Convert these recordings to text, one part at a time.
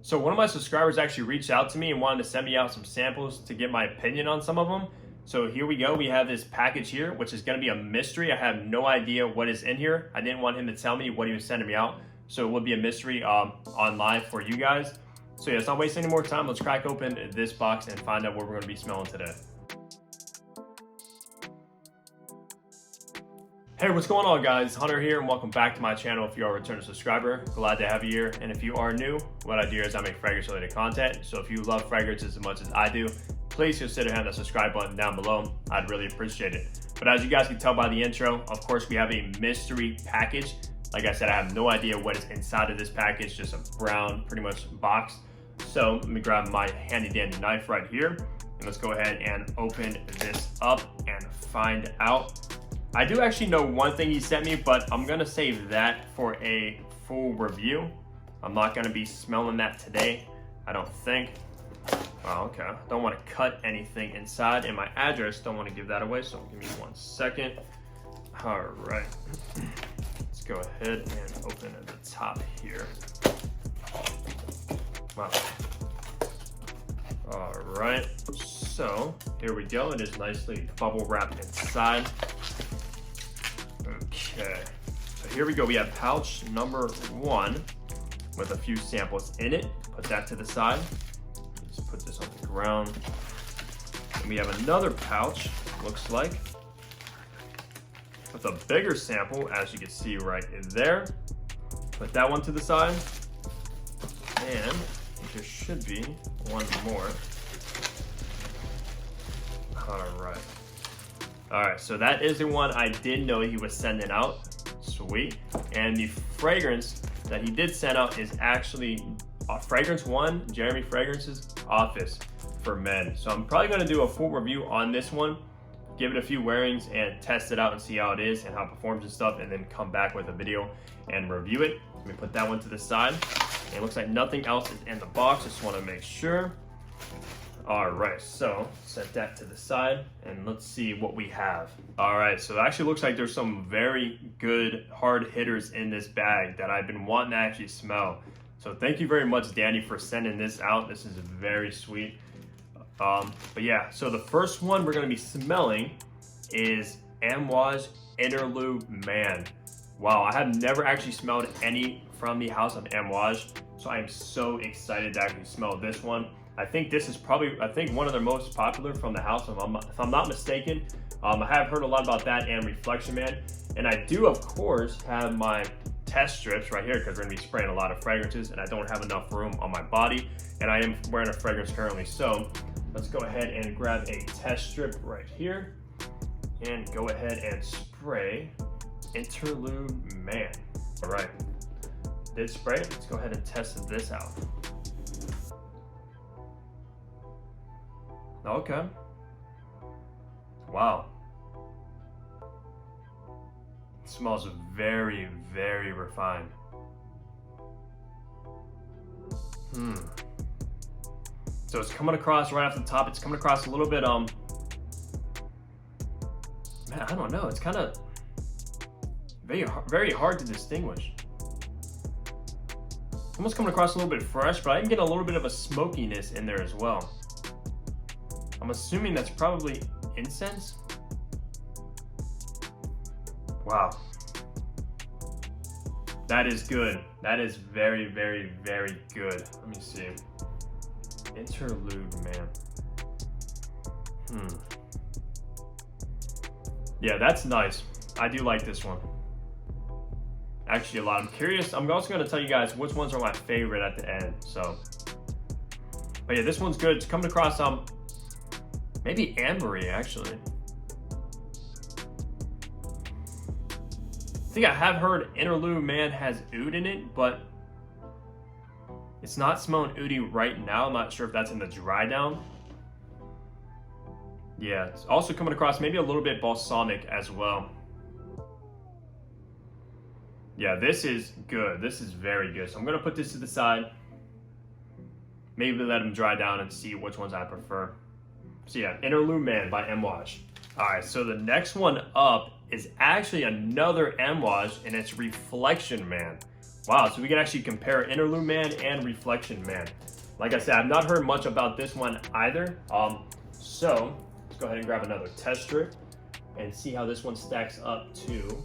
So one of my subscribers actually reached out to me and wanted to send me out some samples to get my opinion on some of them. So here we go. We have this package here, which is going to be a mystery. I have no idea what is in here. I didn't want him to tell me what he was sending me out. So it would be a mystery on live for you guys. So yeah, let's not waste any more time. Let's crack open this box and find out what we're going to be smelling today. Hey, what's going on guys? Hunter here and welcome back to my channel. If you are a returning subscriber, glad to have you here. And if you are new, what I do is I make fragrance related content. So if you love fragrances as much as I do, please consider hitting that subscribe button down below. I'd really appreciate it. But as you guys can tell by the intro, of course we have a mystery package. Like I said, I have no idea what is inside of this package, just a brown pretty much box. So let me grab my handy dandy knife right here and let's go ahead and open this up and find out. I do actually know one thing he sent me, but I'm gonna save that for a full review. I'm not gonna be smelling that today, I don't think. Oh, okay, don't wanna cut anything inside, and my address, don't wanna give that away, so give me 1 second. All right, let's go ahead and open at the top here. Wow. All right, so here we go. It is nicely bubble wrapped inside. Okay, so here we go. We have pouch number 1 with a few samples in it. Put that to the side. Let's put this on the ground. And we have another pouch, looks like, with a bigger sample, as you can see right in there. Put that one to the side. And there should be one more. All right, so that is the one I did know he was sending out. Sweet. And the fragrance that he did send out is actually Fragrance 1, Jeremy Fragrance's Office for Men. So I'm probably gonna do a full review on this one, give it a few wearings and test it out and see how it is and how it performs and stuff, and then come back with a video and review it. Let me put that one to the side. It looks like nothing else is in the box, just wanna make sure. All right, so set that to the side and let's see what we have. All right, so it actually looks like there's some very good hard hitters in this bag that I've been wanting to actually smell. So thank you very much, Danny, for sending this out. This is very sweet. But yeah, so the first one we're gonna be smelling is Amouge Interlude Man. Wow, I have never actually smelled any from the house of Amouge, so I am so excited to actually smell this one. I think this is probably, one of the most popular from the house, if I'm not mistaken. I have heard a lot about that and Reflection Man. And I do, of course, have my test strips right here because we're gonna be spraying a lot of fragrances and I don't have enough room on my body. And I am wearing a fragrance currently. So let's go ahead and grab a test strip right here and go ahead and spray Interlude Man. All right, did spray it. Let's go ahead and test this out. Okay. Wow. It smells very, very refined. So it's coming across right off the top. It's coming across a little bit, man, I don't know. It's kind of very hard to distinguish. Almost coming across a little bit fresh, but I can get a little bit of a smokiness in there as well. I'm assuming that's probably incense. Wow. That is good. That is very, very, very good. Let me see. Interlude Man. Yeah, that's nice. I do like this one. Actually, a lot. I'm curious. I'm also going to tell you guys which ones are my favorite at the end. So, but yeah, this one's good. It's coming across maybe ambery, actually. I think I have heard Interlude Man has oud in it, but it's not smelling oudy right now. I'm not sure if that's in the dry down. Yeah, it's also coming across maybe a little bit balsamic as well. Yeah, this is good. This is very good. So I'm gonna put this to the side. Maybe let them dry down and see which ones I prefer. So yeah, Interlude Man by Amouge. All right, so the next one up is actually another Amouge, and it's Reflection Man. Wow, so we can actually compare Interlude Man and Reflection Man. Like I said, I've not heard much about this one either. So let's go ahead and grab another test strip and see how this one stacks up to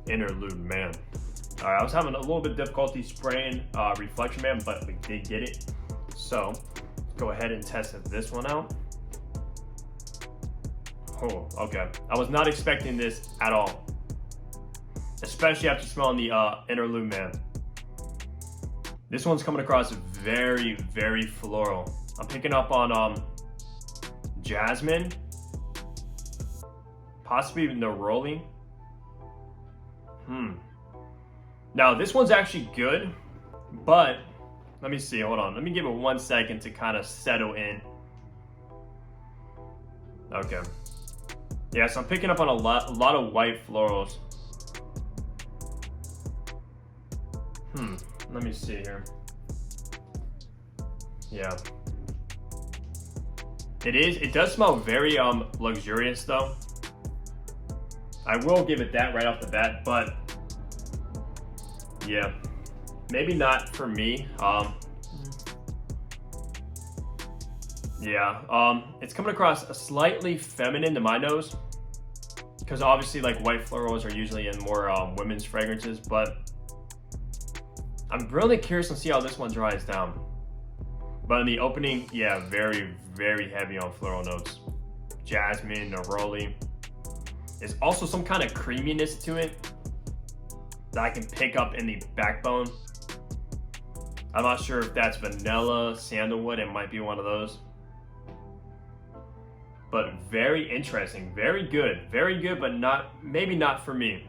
Interlude Man. All right, I was having a little bit of difficulty spraying Reflection Man, but we did get it. So let's go ahead and test this one out. Oh, okay. I was not expecting this at all, especially after smelling the Interlude Man. This one's coming across very, very floral. I'm picking up on jasmine, possibly even neroli. Now this one's actually good, but let me see, hold on. Let me give it 1 second to kind of settle in. Okay. Yeah, so I'm picking up on a lot of white florals. Let me see here. Yeah. It does smell very luxurious though. I will give it that right off the bat, but yeah, maybe not for me. It's coming across a slightly feminine to my nose, because obviously like white florals are usually in more women's fragrances, but I'm really curious to see how this one dries down. But in the opening, yeah, very, very heavy on floral notes. Jasmine, neroli. There's also some kind of creaminess to it that I can pick up in the backbone. I'm not sure if that's vanilla, sandalwood, it might be one of those. But very interesting, very good, but maybe not for me.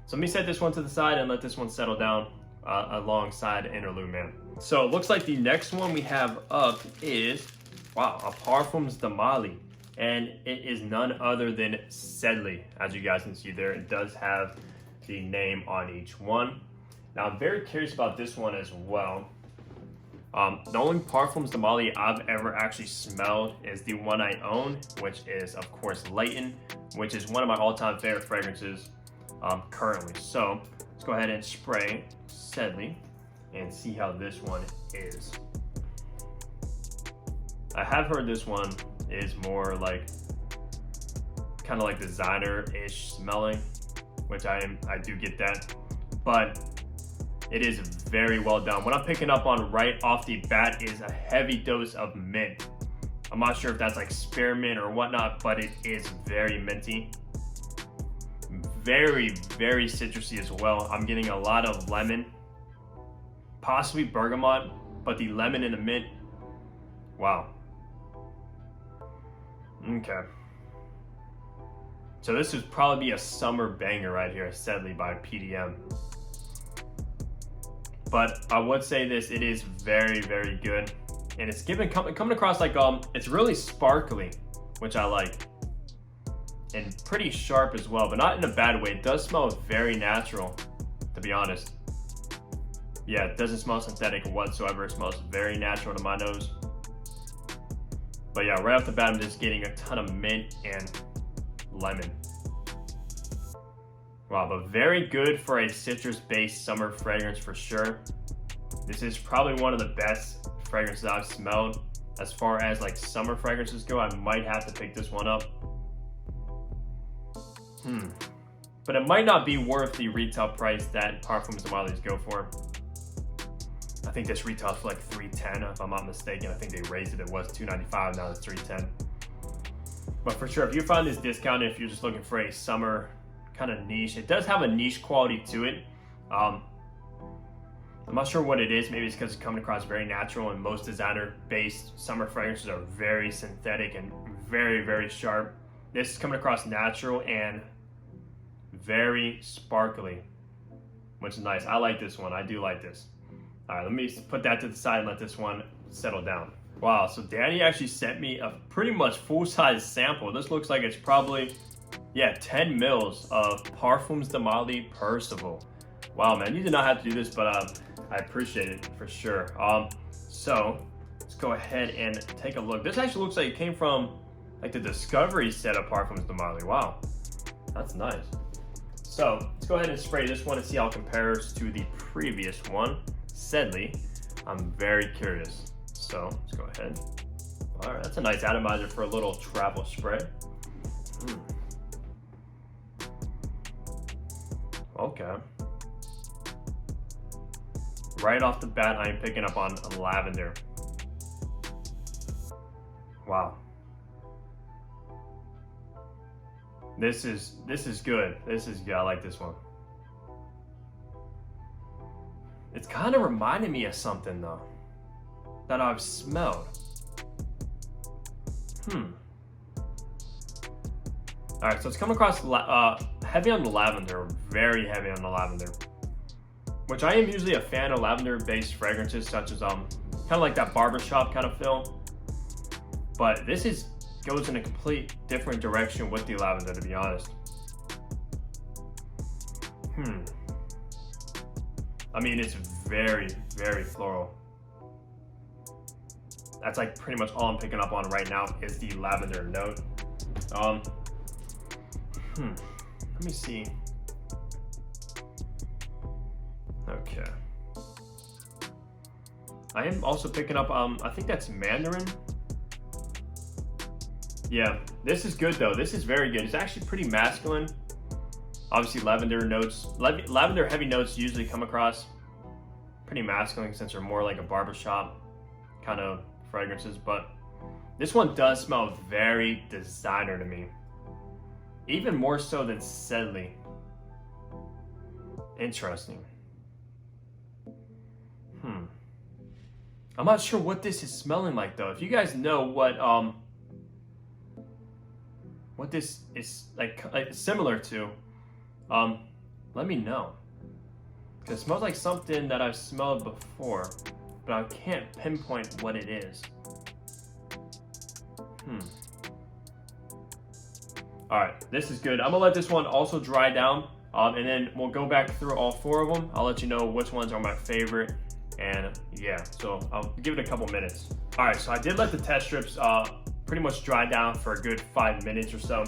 So let me set this one to the side and let this one settle down alongside Interlude Man. So it looks like the next one we have up is, wow, a Parfums De Marly. And it is none other than Sedley. As you guys can see there, it does have the name on each one. Now I'm very curious about this one as well. The only Parfums De Marly I've ever actually smelled is the one I own, which is of course Leighton, which is one of my all-time favorite fragrances currently. So let's go ahead and spray Sedley and see how this one is. I have heard this one is more like kind of like designer-ish smelling, which I do get that, but it is very well done. What I'm picking up on right off the bat is a heavy dose of mint. I'm not sure if that's like spearmint or whatnot, but it is very minty. Very, very citrusy as well. I'm getting a lot of lemon, possibly bergamot, but the lemon and the mint, wow. Okay. So this would probably be a summer banger right here, Sedley by PDM. But I would say this, it is very, very good. And it's coming across like, it's really sparkly, which I like. And pretty sharp as well, but not in a bad way. It does smell very natural, to be honest. Yeah, it doesn't smell synthetic whatsoever. It smells very natural to my nose. But yeah, right off the bat, I'm just getting a ton of mint and lemon. Wow, but very good for a citrus-based summer fragrance for sure. This is probably one of the best fragrances I've smelled. As far as like summer fragrances go, I might have to pick this one up. But it might not be worth the retail price that Parfums De Marly's go for. I think this retails for like $310 if I'm not mistaken. I think they raised it. It was $295, now it's $310. But for sure, if you find this discounted, if you're just looking for a summer kind of niche, it does have a niche quality to it. I'm not sure what it is. Maybe it's because it's coming across very natural, and most designer-based summer fragrances are very synthetic and very, very sharp. This is coming across natural and very sparkly, which is nice. I like this one. I do like this. All right, let me put that to the side and let this one settle down. Wow, so Danny actually sent me a pretty much full-size sample. This looks like it's probably, yeah, 10 mils of Parfums De Marly Percival. Wow, man, you did not have to do this, but I appreciate it for sure. So let's go ahead and take a look. This actually looks like it came from like the Discovery set of Parfums De Marly. Wow, that's nice. So let's go ahead and spray this one and see how it compares to the previous one, Sedley. I'm very curious. So let's go ahead. All right, that's a nice atomizer for a little travel spray. Okay. Right off the bat, I'm picking up on lavender. Wow. This is good. This is good. I like this one. It's kind of reminding me of something though that I've smelled. All right, so it's coming across heavy on the lavender, very heavy on the lavender, which I am usually a fan of lavender-based fragrances, such as kind of like that barbershop kind of feel. But this goes in a complete different direction with the lavender, to be honest. I mean, it's very, very floral. That's like pretty much all I'm picking up on right now is the lavender note. Let me see. Okay. I am also picking up, I think that's mandarin. Yeah, this is good though. This is very good. It's actually pretty masculine. Obviously lavender notes, lavender heavy notes usually come across pretty masculine since they're more like a barbershop kind of fragrances, but this one does smell very designer to me. Even more so than Sedley. Interesting. I'm not sure what this is smelling like though. If you guys know what this is like similar to, let me know. Because it smells like something that I've smelled before, but I can't pinpoint what it is. All right, this is good. I'm gonna let this one also dry down, and then we'll go back through all four of them. I'll let you know which ones are my favorite, and yeah, so I'll give it a couple minutes. All right, so I did let the test strips pretty much dry down for a good 5 minutes or so.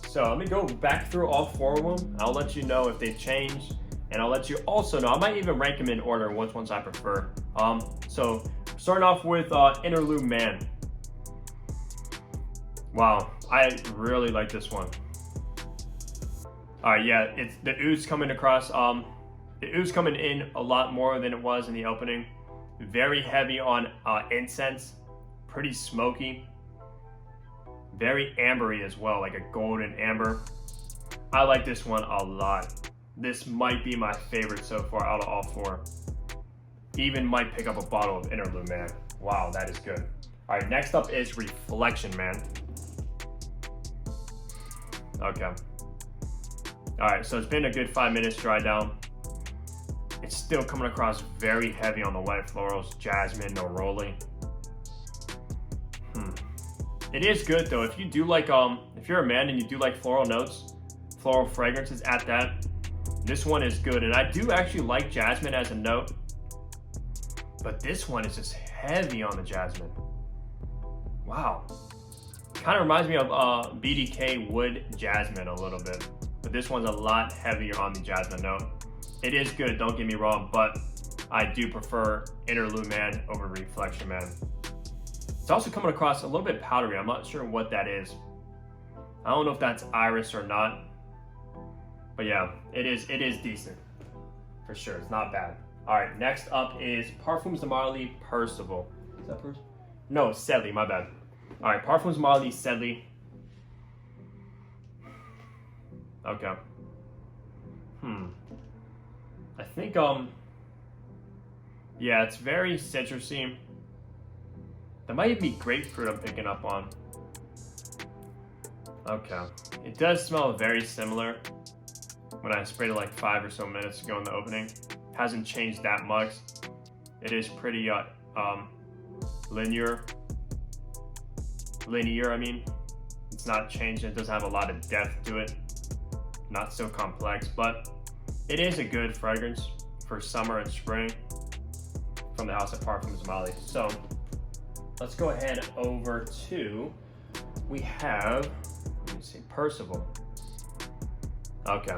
So let me go back through all four of them. I'll let you know if they've changed, and I'll let you also know, I might even rank them in order, which ones I prefer. So starting off with Interlude Man. Wow, I really like this one. All right, yeah, it's the ooze coming across. The ooze coming in a lot more than it was in the opening. Very heavy on incense, pretty smoky. Very ambery as well, like a golden amber. I like this one a lot. This might be my favorite so far out of all four. Even might pick up a bottle of Interlude Man. Wow, that is good. All right, next up is Reflection Man. Okay. All right, so it's been a good 5 minutes dry down. It's still coming across very heavy on the white florals, jasmine, neroli. It is good though. If you do like, if you're a man and you do like floral notes, floral fragrances at that, this one is good. And I do actually like jasmine as a note, but this one is just heavy on the jasmine. Wow. Kind of reminds me of BDK Wood Jasmine a little bit, but this one's a lot heavier on the jasmine note. It is good, don't get me wrong, but I do prefer Interlude Man over Reflection Man. It's also coming across a little bit powdery. I'm not sure what that is. I don't know if that's iris or not, but yeah, it is decent for sure. It's not bad. All right, next up is Parfums De Marly Percival. Is that Percival? No, Sedley, my bad. All right, Parfums De Marly Sedley. Okay. I think, yeah, it's very citrusy. That might even be grapefruit I'm picking up on. Okay. It does smell very similar when I sprayed it like 5 or so minutes ago in the opening. Hasn't changed that much. It is pretty linear, I mean. It's not changed. It doesn't have a lot of depth to it. Not so complex, but it is a good fragrance for summer and spring from the house of Parfums De Marly. So let's go ahead over to, we have, let me see, Percival. Okay.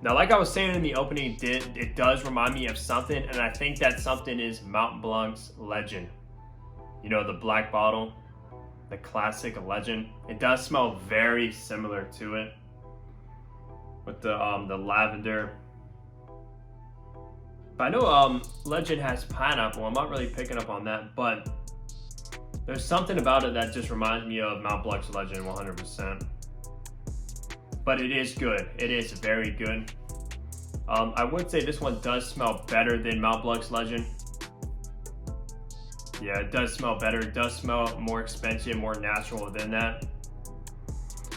Now, like I was saying in the opening, it does remind me of something, and I think that something is Mont Blanc's Legend. You know, the black bottle, the classic Legend. It does smell very similar to it, with the lavender. But I know Legend has pineapple. I'm not really picking up on that, but there's something about it that just reminds me of Mont Blanc's Legend 100%. But it is good. It is very good. I would say this one does smell better than Mont Blanc's Legend. Yeah, it does smell better. It does smell more expensive, more natural than that.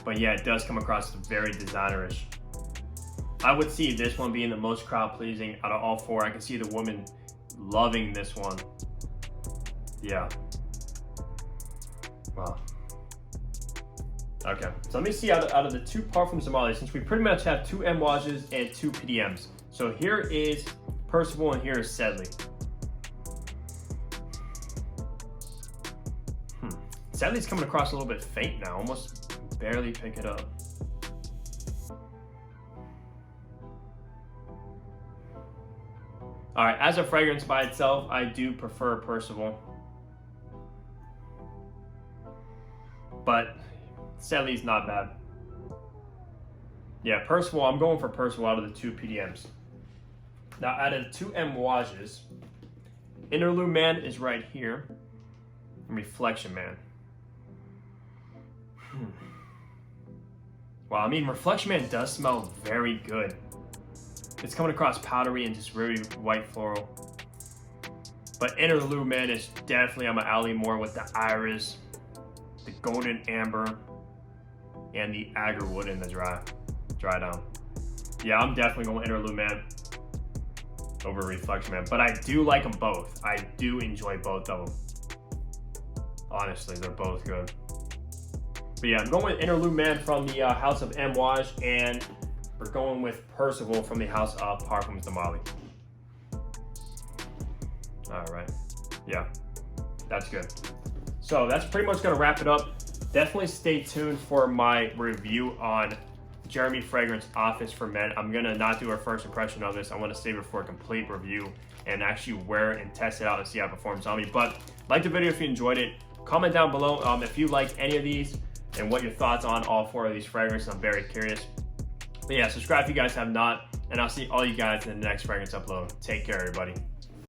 But yeah, it does come across very designerish. I would see this one being the most crowd pleasing out of all four. I can see the women loving this one. Yeah. Wow. Okay, so let me see out of the two Parfums De Marly, since we pretty much have two Amouages and two PDMs. So here is Percival and here is Sedley. Sedley's coming across a little bit faint now, almost barely pick it up. All right, as a fragrance by itself, I do prefer Percival. But Sedley's not bad. Yeah, Percival, I'm going for Percival out of the two PDMs. Now, out of the two Amouages, Interlude Man is right here, and Reflection Man. Wow, I mean, Reflection Man does smell very good. It's coming across powdery and just very white floral. But Interlude Man is definitely on my alley more with the iris, the golden amber, and the agarwood in the dry down. Yeah, I'm definitely going Interlude Man over Reflection Man, but I do like them both. I do enjoy both of them. Honestly, they're both good. But yeah, I'm going with Interlude Man from the house of Amouage, and we're going with Percival from the house of Parfums De Marly. All right, yeah, that's good. So that's pretty much gonna wrap it up. Definitely stay tuned for my review on Jeremy Fragrance Office for Men. I'm gonna not do a first impression of this. I wanna save it for a complete review and actually wear it and test it out and see how it performs on me. But like the video if you enjoyed it. Comment down below if you like any of these and what your thoughts on all four of these fragrances. I'm very curious. But yeah, subscribe if you guys have not, and I'll see all you guys in the next fragrance upload. Take care, everybody.